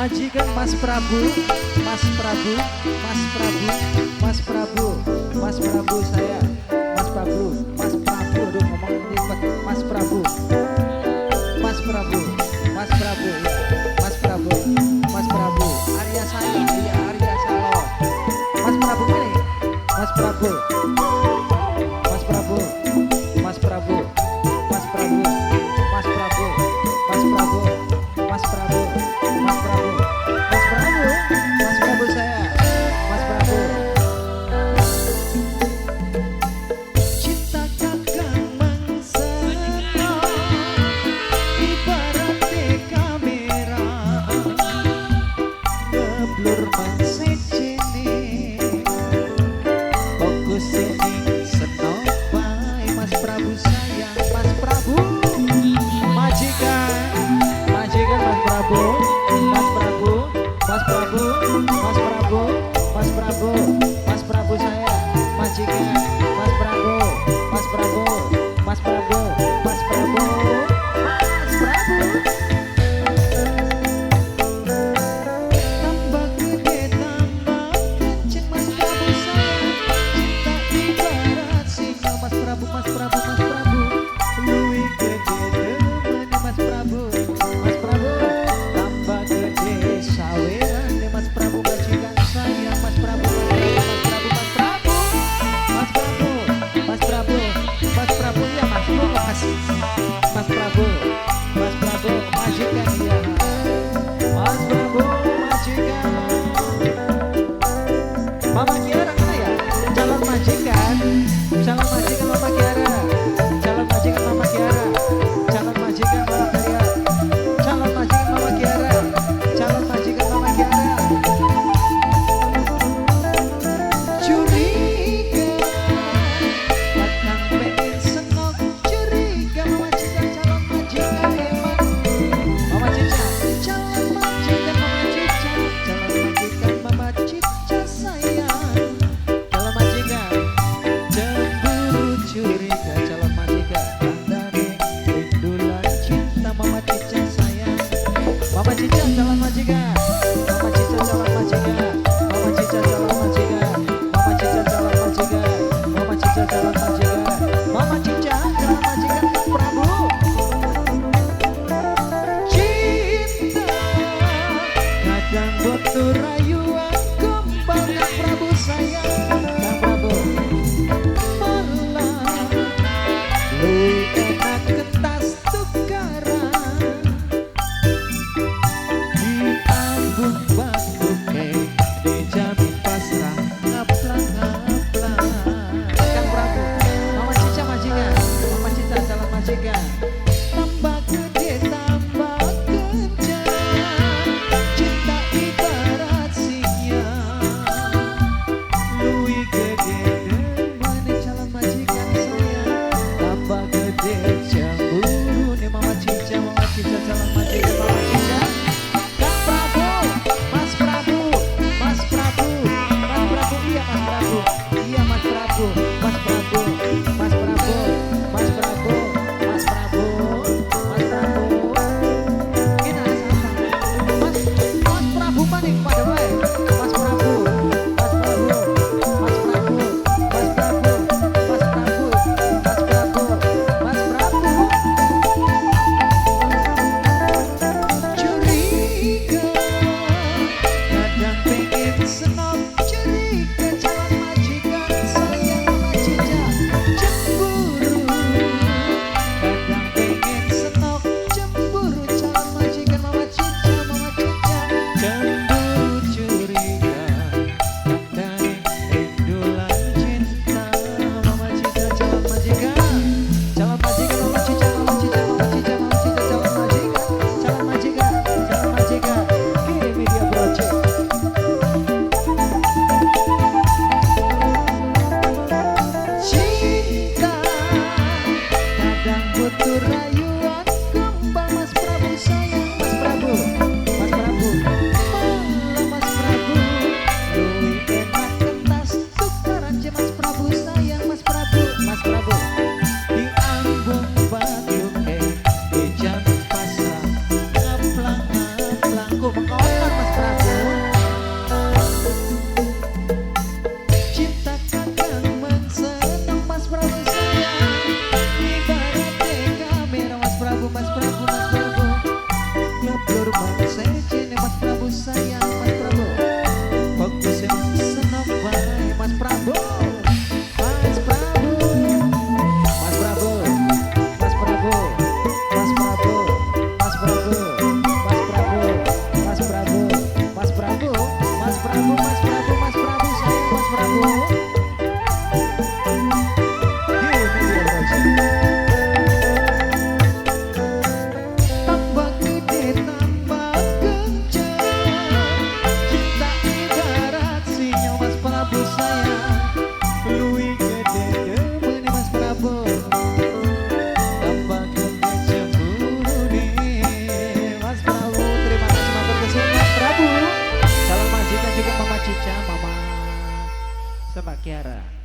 Majikan Mas Prabu, Mas Prabu, Mas Prabu, Mas Prabu, Mas Prabu saya, Mas Prabu, Mas Prabu, aduh ngomong ribet, Mas Prabu, Mas Prabu, Mas Prabu, ya, Mas Prabu, Mas Prabu, Arya saya, iya Arya Salon, Mas Prabu ini, Mas Prabu, Mas Prabu, Mas Prabu, Mas Prabu, Mas Prabu, Mas Prabu, Mas Prabu, Mas Prabu, Mas Prabu, Mas Prabu saya, Mas Prabu. Cinta kakang mangsa ibarat kamera ngeblur mangsa cini fokus ini senopai Mas Prabu sayang, Mas Prabu majikan, majikan Mas Prabu, Mas Prabu, Mas Prabu, Mas Prabu, Mas Prabu, Mas Prabu saya, majikan, Mas Prabu, Mas Prabu, Mas Prabu, Mas Prabu, Mas Prabu. Tambah gede tambah kenceng Mas Prabu saya, cinta ibarat singa Mas Prabu, Mas Prabu, Mas Prabu, luwih gede demen Mas Prabu, Mas Prabu, tambah gede saweran Mas Prabu majikan saya, Mas Prabu, Mas Prabu, Mas Prabu, Mas Prabu, Mas Prabu, Mas Prabu ya Mas, Mas Prabu, Mas Prabu majikan ya, Mas Prabu majikan. Mama Kiara mana ya? Calon majikan, calon majikan Mama Kiara, calon majikan Mama Kiara, calon majikan Mama Kiara, calon majikan Mama Kiara, calon majikan Mama Kiara. Curiga, batang pengen senok, curiga Mama Cica calon majikan hebat. Mama Cica, calon majikan Mama Cica, calon majikan Mama Cica sayang, calon majikan cemburu curiga, calon majikan tandane rindulan cinta Mama Cica sayang, Mama Cica calon majikan, Mama Cica calon majikan, Mama Cica calon majikan, Mama Cica calon majikan, Mama Cica calon majikan, Mama Cica calon majikan Prabu. Cinta kadang butuh rayuan kembang Kang Prabu sayang, Kang Prabu malah luwih enak kertas tukaran diambung bakuke dijamin pasrah ngaplang-ngaplang. Kang Prabu, Mama Cica majikan, Mama Cica calon majikan. Tambah gede tambah kencang, cinta ibarat Mama Cica, Mama Mbak Kiara.